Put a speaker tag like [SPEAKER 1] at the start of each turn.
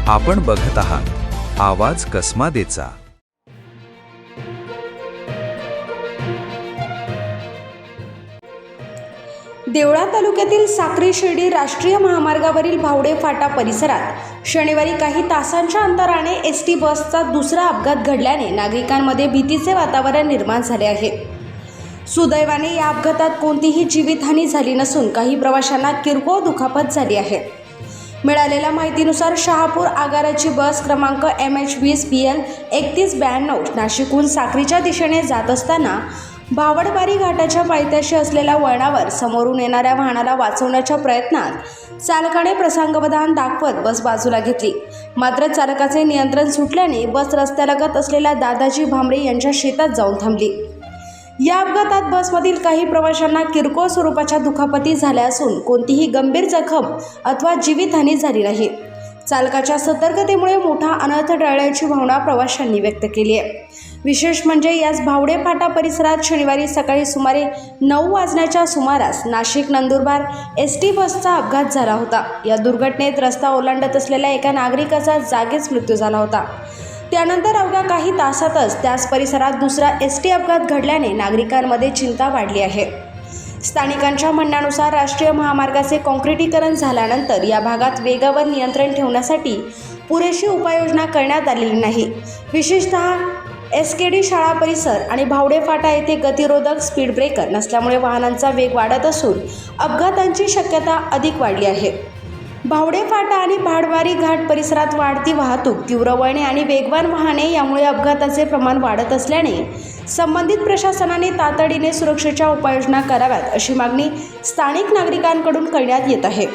[SPEAKER 1] आपण बघत आहात आवाज कसमादेचा।
[SPEAKER 2] देवळा तालुक्यातील साक्री शिर्डी राष्ट्रीय महामार्गावरील भावडे फाटा परिसरात शनिवारी काही तासांच्या अंतराने एसटी बसचा दुसरा अपघात घडल्याने नागरिकांमध्ये भीतीचे वातावरण निर्माण झाले आहे। सुदैवाने या अपघातात कोणतीही जीवितहानी झाली नसून काही प्रवाशांना किरकोळ दुखापत झाली आहे। मिळालेल्या माहितीनुसार शहापूर आगाराची बस क्रमांक MH20 PL 3192 नाशिकहून साक्रीच्या दिशेने जात असताना भावडबारी घाटाच्या पायथ्याशी असलेल्या वळणावर समोरून येणाऱ्या वाहनाला वाचवण्याच्या प्रयत्नात चालकाने प्रसंगावधान दाखवत बस बाजूला घेतली। मात्र चालकाचे नियंत्रण सुटल्याने बस रस्त्यालगत असलेल्या दादाजी भांबरे यांच्या शेतात जाऊन थांबली। या अपघातात बसमधील काही प्रवाशांना किरकोळ स्वरूपाच्या दुखापती झाल्या असून कोणतीही गंभीर जखम अथवा जीवितहानी झाली नाही। चालकाच्या सतर्कतेमुळे मोठा अनर्थ टळल्याची भावना प्रवाशांनी व्यक्त केली आहे। विशेष म्हणजे याच भावडे फाटा परिसरात शनिवारी सकाळी सुमारे 9 वाजण्याच्या सुमारास नाशिक नंदुरबार एसटी बसचा अपघात झाला होता। या दुर्घटनेत रस्ता ओलांडत असलेल्या एका नागरिकाचा जागीच मृत्यू झाला होता। त्यानंतर अवघ्या काही तासातच त्याच परिसरात दुसरा एसटी अपघात घडल्याने नागरिकांमध्ये चिंता वाढली आहे। स्थानिकांच्या म्हणण्यानुसार राष्ट्रीय महामार्गाचे काँक्रिटीकरण झाल्यानंतर या भागात वेगावर नियंत्रण ठेवण्यासाठी पुरेशी उपाययोजना करण्यात आलेली नाही। विशेषतः SKD शाळा परिसर आणि भावडे फाटा येथे गतिरोधक स्पीड ब्रेकर नसल्यामुळे वाहनांचा वेग वाढत असून अपघातांची शक्यता अधिक वाढली आहे। भावडे फाटा आणि भाडबारी घाट परिसरात वाढती वाहतूक, तीव्र वळणे आणि वेगवान वाहने यामुळे अपघाताचे प्रमाण वाढत असल्याने संबंधित प्रशासनाने तातडीने सुरक्षेच्या उपाययोजना कराव्यात अशी मागणी स्थानिक नागरिकांकडून करण्यात येत आहे।